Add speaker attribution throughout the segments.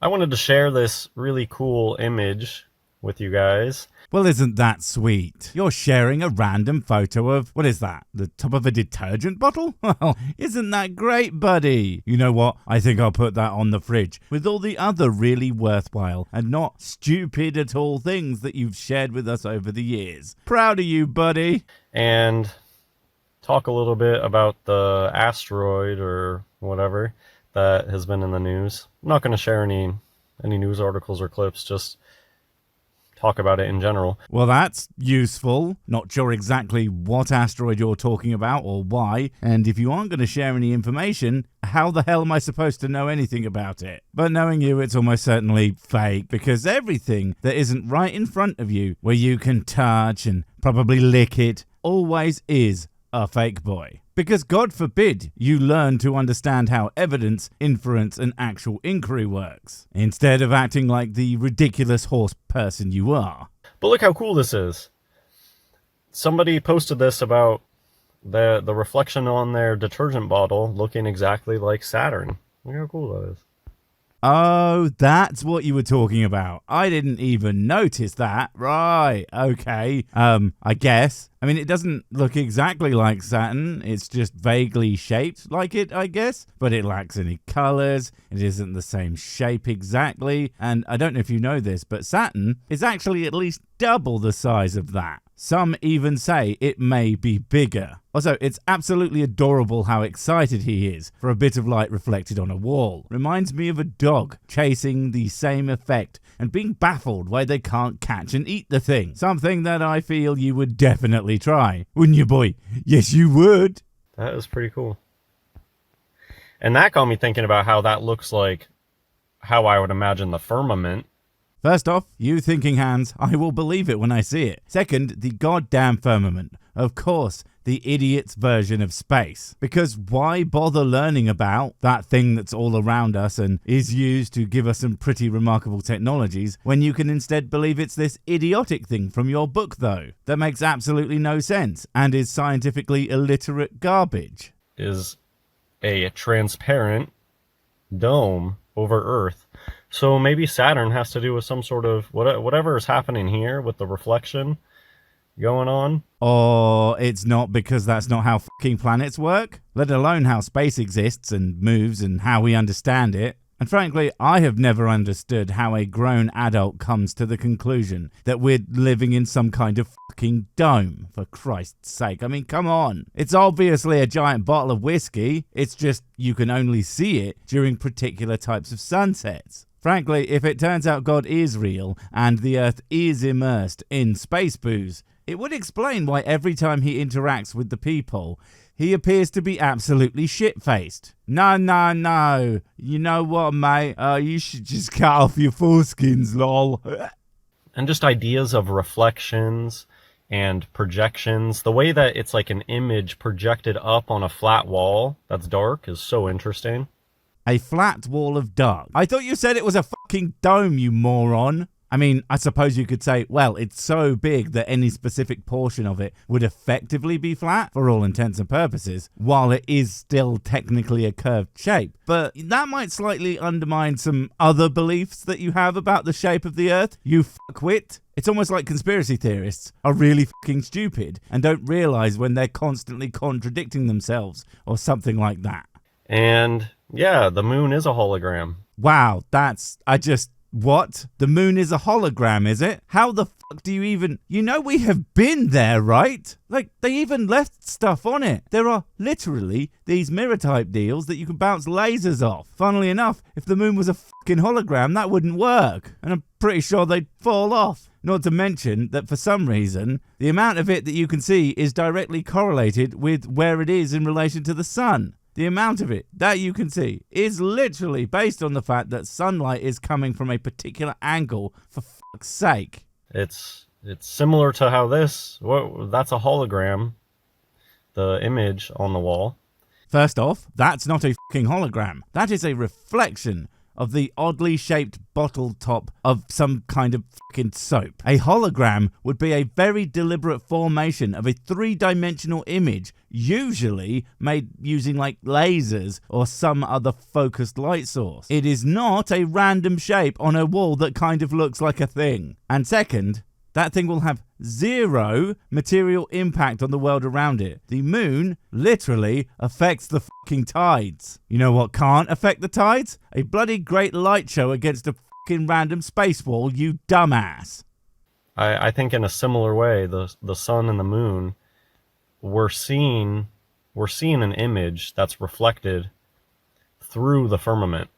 Speaker 1: wanted to share this really cool image with you guys.
Speaker 2: Well, isn't that sweet? You're sharing a random photo of, what is that, the top of a detergent bottle? Well, isn't that great, buddy? You know what? I think I'll put that on the fridge with all the other really worthwhile and not stupid at all things that you've shared with us over the years. Proud of you, buddy.
Speaker 1: And talk a little bit about the asteroid or whatever that has been in the news. I'm not going to share any news articles or clips, just talk about it in general.
Speaker 2: Well, that's useful. Not sure exactly what asteroid you're talking about or why, and if you aren't going to share any information, how the hell am I supposed to know anything about it? But knowing you, it's almost certainly fake, because everything that isn't right in front of you, where you can touch and probably lick it, always is a fake boy. Because God forbid you learn to understand how evidence, inference, and actual inquiry works, instead of acting like the ridiculous horse person you are.
Speaker 1: But look how cool this is. Somebody posted this about the reflection on their detergent bottle looking exactly like Saturn. Look how cool that is.
Speaker 2: Oh, that's what you were talking about. I didn't even notice that. Right, okay. I guess. I mean, it doesn't look exactly like Saturn. It's just vaguely shaped like it, I guess. But it lacks any colors. It isn't the same shape exactly. And I don't know if you know this, but Saturn is actually at least double the size of that. Some even say it may be bigger. Also, it's absolutely adorable how excited he is for a bit of light reflected on a wall. Reminds me of a dog chasing the same effect and being baffled why they can't catch and eat the thing. Something that I feel you would definitely try. Wouldn't you, boy? Yes, you would.
Speaker 1: That is pretty cool. And that got me thinking about how that looks like how I would imagine the firmament.
Speaker 2: First off, you thinking hands, I will believe it when I see it. Second, the goddamn firmament. Of course, the idiot's version of space. Because why bother learning about that thing that's all around us and is used to give us some pretty remarkable technologies when you can instead believe it's this idiotic thing from your book, though, that makes absolutely no sense and is scientifically illiterate garbage?
Speaker 1: Is a transparent dome over Earth. So maybe Saturn has to do with some sort of whatever is happening here with the reflection going on.
Speaker 2: Or it's not, because that's not how fucking planets work, let alone how space exists and moves and how we understand it. And frankly, I have never understood how a grown adult comes to the conclusion that we're living in some kind of fucking dome, for Christ's sake. I mean, come on. It's obviously a giant bottle of whiskey. It's just you can only see it during particular types of sunsets. Frankly, if it turns out God is real and the Earth is immersed in space booze, it would explain why every time he interacts with the people, he appears to be absolutely shit-faced. No. You know what, mate? You should just cut off your foreskins, lol.
Speaker 1: And just ideas of reflections and projections. The way that it's like an image projected up on a flat wall that's dark is so interesting.
Speaker 2: A flat wall of dark. I thought you said it was a fucking dome, you moron. I mean, I suppose you could say, well, it's so big that any specific portion of it would effectively be flat for all intents and purposes, while it is still technically a curved shape. But that might slightly undermine some other beliefs that you have about the shape of the Earth, you fuckwit. It's almost like conspiracy theorists are really fucking stupid and don't realize when they're constantly contradicting themselves or something like that.
Speaker 1: And yeah, the moon is a hologram.
Speaker 2: Wow, what? The moon is a hologram, is it? How the fuck do you even... You know we have been there, right? Like, they even left stuff on it. There are literally these mirror-type deals that you can bounce lasers off. Funnily enough, if the moon was a fucking hologram, that wouldn't work. And I'm pretty sure they'd fall off. Not to mention that for some reason, the amount of it that you can see is directly correlated with where it is in relation to the sun. The amount of it that you can see is literally based on the fact that sunlight is coming from a particular angle, for fuck's sake.
Speaker 1: It's similar to how that's a hologram, the image on the wall.
Speaker 2: First off, that's not a fucking hologram. That is a reflection of the oddly shaped bottle top of some kind of fucking soap. A hologram would be a very deliberate formation of a three-dimensional image, usually made using like lasers or some other focused light source. It is not a random shape on a wall that kind of looks like a thing. And second, that thing will have zero material impact on the world around it. The moon literally affects the fucking tides. You know what can't affect the tides? A bloody great light show against a fucking random space wall, you dumbass.
Speaker 1: I think in a similar way, the sun and the moon, we're seeing an image that's reflected through the firmament.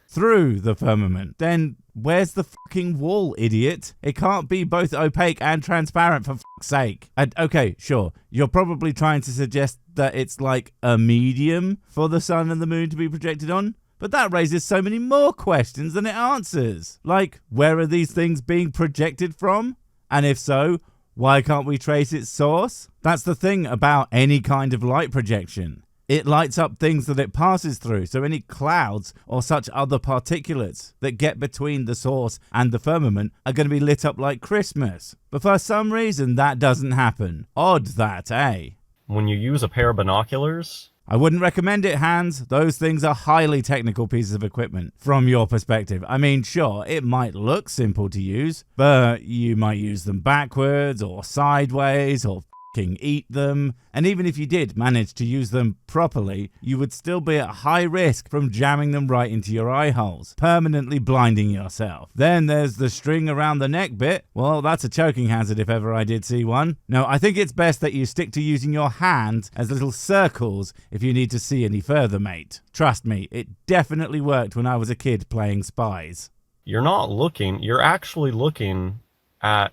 Speaker 2: Through the firmament. Then where's the fucking wall, idiot? It can't be both opaque and transparent, for fuck's sake. And okay, sure, you're probably trying to suggest that it's like a medium for the sun and the moon to be projected on, but that raises so many more questions than it answers. Like, where are these things being projected from? And if so, why can't we trace its source? That's the thing about any kind of light projection. It lights up things that it passes through, so any clouds or such other particulates that get between the source and the firmament are going to be lit up like Christmas. But for some reason, that doesn't happen. Odd that, eh?
Speaker 1: When you use a pair of binoculars,
Speaker 2: I wouldn't recommend it, Hans. Those things are highly technical pieces of equipment from your perspective. I mean, sure, it might look simple to use, but you might use them backwards or sideways or eat them, and even if you did manage to use them properly, you would still be at high risk from jamming them right into your eye holes, permanently blinding yourself. Then there's the string around the neck bit. Well, that's a choking hazard if ever I did see one. No, I think it's best that you stick to using your hand as little circles if you need to see any further, mate. Trust me, it definitely worked when I was a kid playing spies.
Speaker 1: you're actually looking at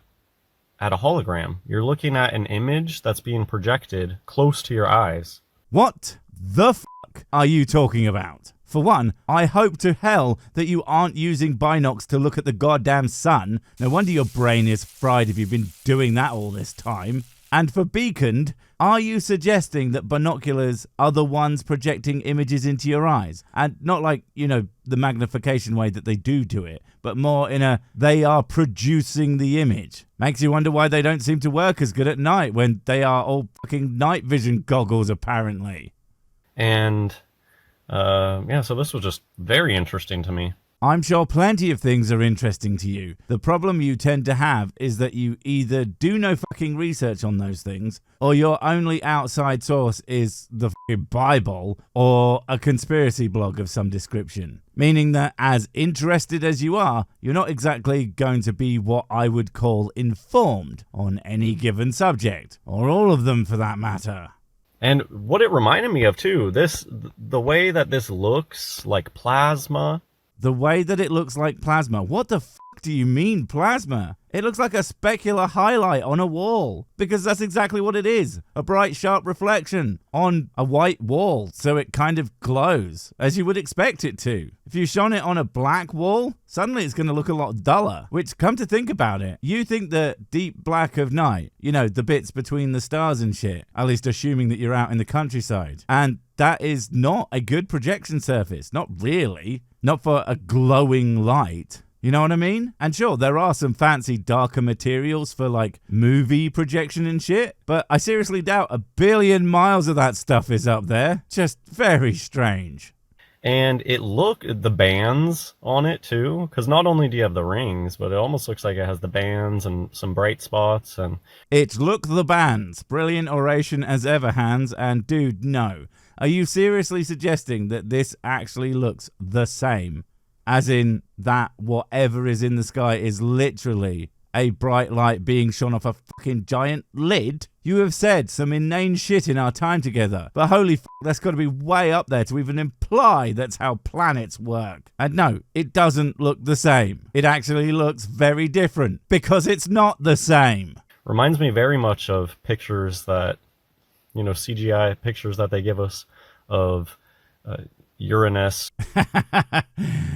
Speaker 1: a hologram. You're looking at an image that's being projected close to your eyes.
Speaker 2: What the fuck are you talking about? For one, I hope to hell that you aren't using binocs to look at the goddamn sun. No wonder your brain is fried if you've been doing that all this time. And for beaconed, are you suggesting that binoculars are the ones projecting images into your eyes? And not like, the magnification way that they do it, but more in a they are producing the image. Makes you wonder why they don't seem to work as good at night when they are all fucking night vision goggles, apparently.
Speaker 1: And, so this was just very interesting to me.
Speaker 2: I'm sure plenty of things are interesting to you. The problem you tend to have is that you either do no fucking research on those things, or your only outside source is the fucking Bible or a conspiracy blog of some description. Meaning that as interested as you are, you're not exactly going to be what I would call informed on any given subject, or all of them for that matter.
Speaker 1: And what it reminded me of too, the way that this looks like plasma.
Speaker 2: The way that it looks like plasma. What the fuck do you mean plasma? It looks like a specular highlight on a wall. Because that's exactly what it is. A bright, sharp reflection on a white wall. So it kind of glows, as you would expect it to. If you shone it on a black wall, suddenly it's going to look a lot duller. Which, come to think about it, you think the deep black of night, the bits between the stars and shit, at least assuming that you're out in the countryside. And that is not a good projection surface. Not really. Not for a glowing light. You know what I mean? And sure, there are some fancy darker materials for like movie projection and shit, but I seriously doubt 1 billion miles of that stuff is up there. Just very strange.
Speaker 1: And the bands on it too, because not only do you have the rings, but it almost looks like it has the bands and some bright spots. And
Speaker 2: it's look the bands. Brilliant oration as ever, Hans. And dude, no. Are you seriously suggesting that this actually looks the same? As in that whatever is in the sky is literally a bright light being shone off a fucking giant lid? You have said some inane shit in our time together, but holy fuck, that's got to be way up there to even imply that's how planets work. And no, it doesn't look the same. It actually looks very different, because it's not the same.
Speaker 1: Reminds me very much of pictures that, CGI pictures that they give us of Uranus.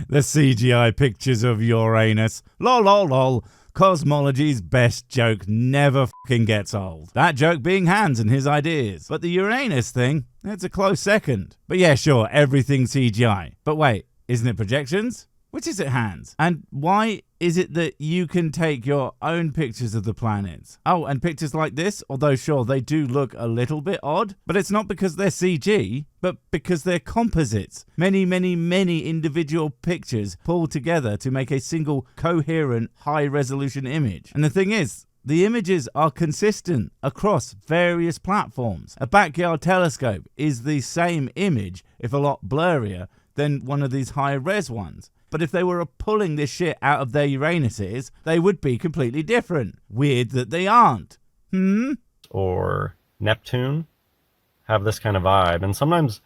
Speaker 2: The CGI pictures of Uranus. Lol, lol, lol. Cosmology's best joke never fucking gets old. That joke being Hans and his ideas. But the Uranus thing, it's a close second. But yeah, sure, everything's CGI. But wait, isn't it projections? Which is it, Hans? And why is it that you can take your own pictures of the planets? Oh, and pictures like this, although sure, they do look a little bit odd, but it's not because they're CG, but because they're composites. Many, many, many individual pictures pulled together to make a single coherent high-resolution image. And the thing is, the images are consistent across various platforms. A backyard telescope is the same image, if a lot blurrier, than one of these high-res ones. But if they were pulling this shit out of their Uranuses, they would be completely different. Weird that they aren't.
Speaker 1: Or Neptune have this kind of vibe. And sometimes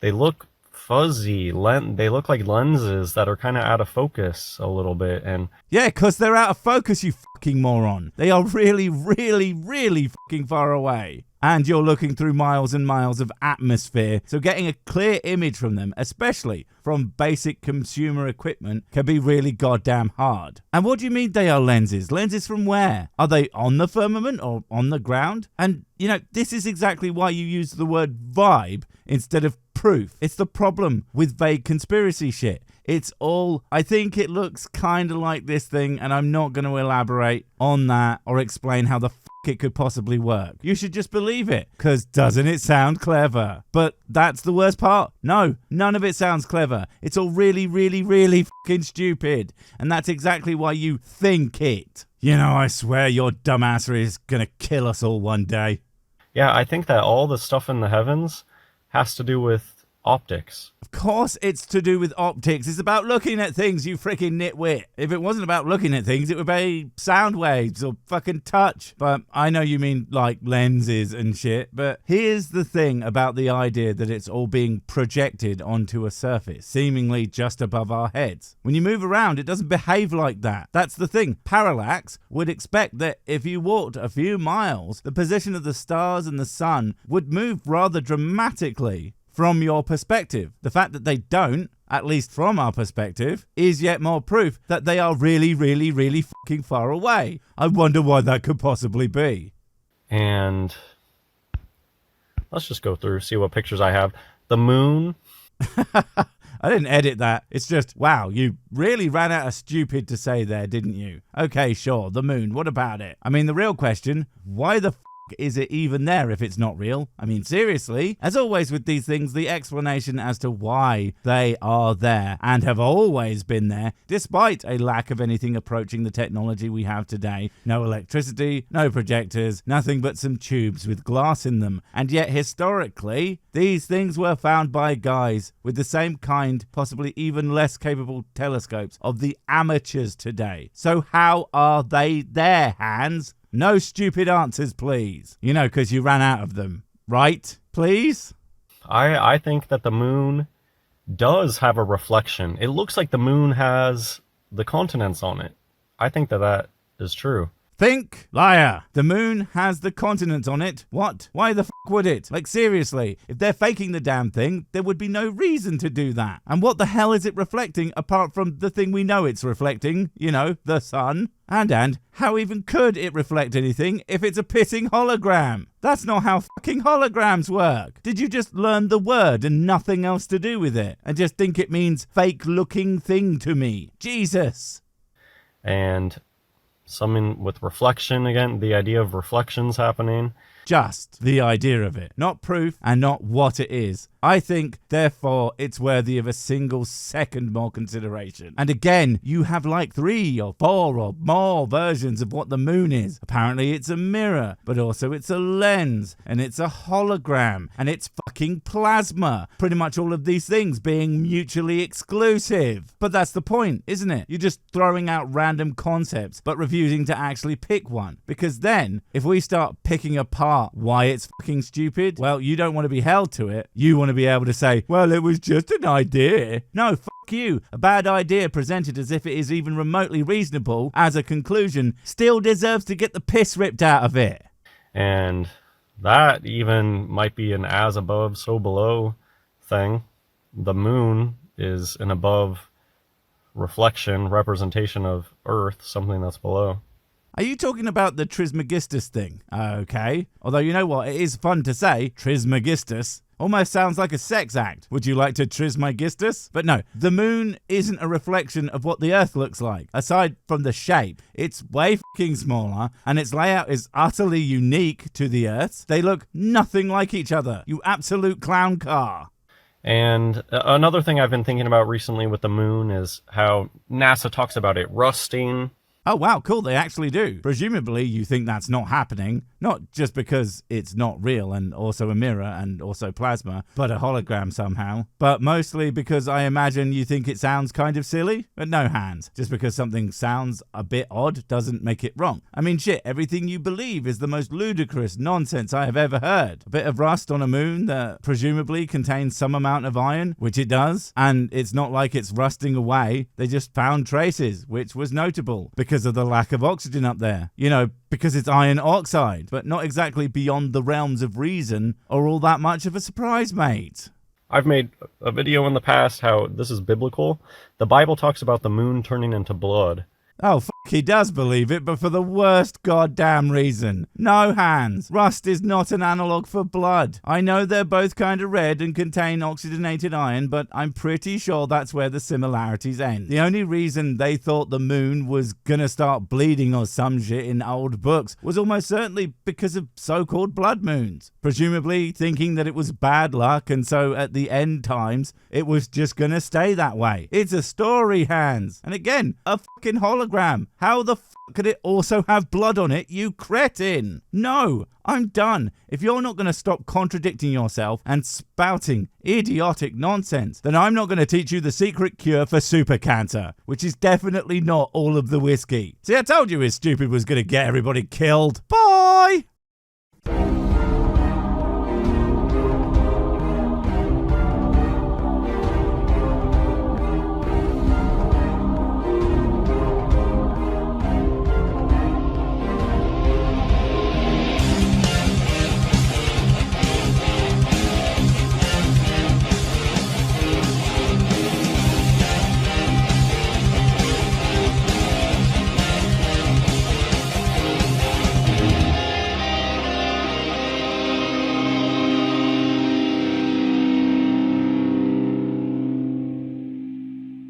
Speaker 1: they look fuzzy. They look like lenses that are kind of out of focus a little bit. And
Speaker 2: yeah, because they're out of focus, you fucking moron. They are really, really, really fucking far away. And you're looking through miles and miles of atmosphere, so getting a clear image from them, especially from basic consumer equipment, can be really goddamn hard. And what do you mean they are lenses? Lenses from where? Are they on the firmament or on the ground? And, you know, this is exactly why you use the word vibe instead of proof. It's the problem with vague conspiracy shit. It's all, I think it looks kind of like this thing, and I'm not going to elaborate on that or explain how the it could possibly work. You should just believe it, because doesn't it sound clever? But that's the worst part. No, none of it sounds clever. It's all really, really, really fucking stupid. And that's exactly why you think it. You know, I swear your dumbassery is going to kill us all one day.
Speaker 1: yeah, I think that all the stuff in the heavens has to do with optics.
Speaker 2: Of course it's to do with optics. It's about looking at things, you freaking nitwit. If it wasn't about looking at things, it would be sound waves or fucking touch. But I know you mean like lenses and shit. But here's the thing about the idea that it's all being projected onto a surface, seemingly just above our heads. When you move around, it doesn't behave like that. That's the thing. Parallax would expect that if you walked a few miles, the position of the stars and the sun would move rather dramatically from your perspective. The fact that they don't, at least from our perspective, is yet more proof that they are really, really, really fucking far away. I wonder why that could possibly be.
Speaker 1: And let's just go through, see what pictures I have. The moon.
Speaker 2: I didn't edit that. It's just, wow, you really ran out of stupid to say there, didn't you? Okay, sure, the moon. What about it? I mean, the real question, why the is it even there if it's not real? I mean, seriously? As always with these things, the explanation as to why they are there and have always been there, despite a lack of anything approaching the technology we have today. No electricity, no projectors, nothing but some tubes with glass in them. And yet, historically, these things were found by guys with the same kind, possibly even less capable telescopes of the amateurs today. So how are they there, Hans? No stupid answers, please. You know, because you ran out of them. Right? Please?
Speaker 1: I think that the moon does have a reflection. It looks like the moon has the continents on it. I think that that is true.
Speaker 2: Think, liar. The moon has the continents on it. What? Why the would it? Like, seriously, if they're faking the damn thing, there would be no reason to do that. And what the hell is it reflecting apart from the thing we know it's reflecting? You know, the sun. And how even could it reflect anything if it's a pissing hologram? That's not how fucking holograms work. Did you just learn the word and nothing else to do with it? And just think it means fake looking thing to me? Jesus.
Speaker 1: And something with reflection, again, the idea of reflections happening.
Speaker 2: Just the idea of it, not proof and not what it is. I think, therefore, it's worthy of a single second more consideration. And again, you have like 3 or 4 or more versions of what the moon is. Apparently it's a mirror, but also it's a lens, and it's a hologram, and it's fucking plasma. Pretty much all of these things being mutually exclusive. But that's the point, isn't it? You're just throwing out random concepts, but refusing to actually pick one. Because then, if we start picking apart why it's fucking stupid, well, you don't want to be held to it. You want to be able to say, well, it was just an idea. No, fuck you. A bad idea presented as if it is even remotely reasonable as a conclusion still deserves to get the piss ripped out of it.
Speaker 1: And that even might be an as above, so below thing. The moon is an above reflection, representation of Earth, something that's below.
Speaker 2: Are you talking about the Trismegistus thing? Okay. Although, you know what? It is fun to say, Trismegistus. Almost sounds like a sex act. Would you like to trismegistus? But no, the moon isn't a reflection of what the Earth looks like. Aside from the shape, it's way fucking smaller, and its layout is utterly unique to the Earth's. They look nothing like each other. You absolute clown car.
Speaker 1: And another thing I've been thinking about recently with the moon is how NASA talks about it rusting.
Speaker 2: Oh, wow, cool, they actually do. Presumably, you think that's not happening, not just because it's not real and also a mirror and also plasma, but a hologram somehow, but mostly because I imagine you think it sounds kind of silly, but no hands. Just because something sounds a bit odd doesn't make it wrong. I mean, shit, everything you believe is the most ludicrous nonsense I have ever heard. A bit of rust on a moon that presumably contains some amount of iron, which it does, and it's not like it's rusting away. They just found traces, which was notable because of the lack of oxygen up there. You know, because it's iron oxide, but not exactly beyond the realms of reason or all that much of a surprise, mate.
Speaker 1: I've made a video in the past how this is biblical. The Bible talks about the moon turning into blood.
Speaker 2: Oh, he does believe it, but for the worst goddamn reason. No hands. Rust is not an analog for blood. I know they're both kind of red and contain oxygenated iron, but I'm pretty sure that's where the similarities end. The only reason they thought the moon was gonna start bleeding or some shit in old books was almost certainly because of so-called blood moons. Presumably thinking that it was bad luck, and so at the end times, it was just gonna stay that way. It's a story, hands. And again, a fucking hologram. How the fuck could it also have blood on it, you cretin? No, I'm done. If you're not going to stop contradicting yourself and spouting idiotic nonsense, then I'm not going to teach you the secret cure for super cancer, which is definitely not all of the whiskey. See, I told you his stupid was going to get everybody killed. Bye!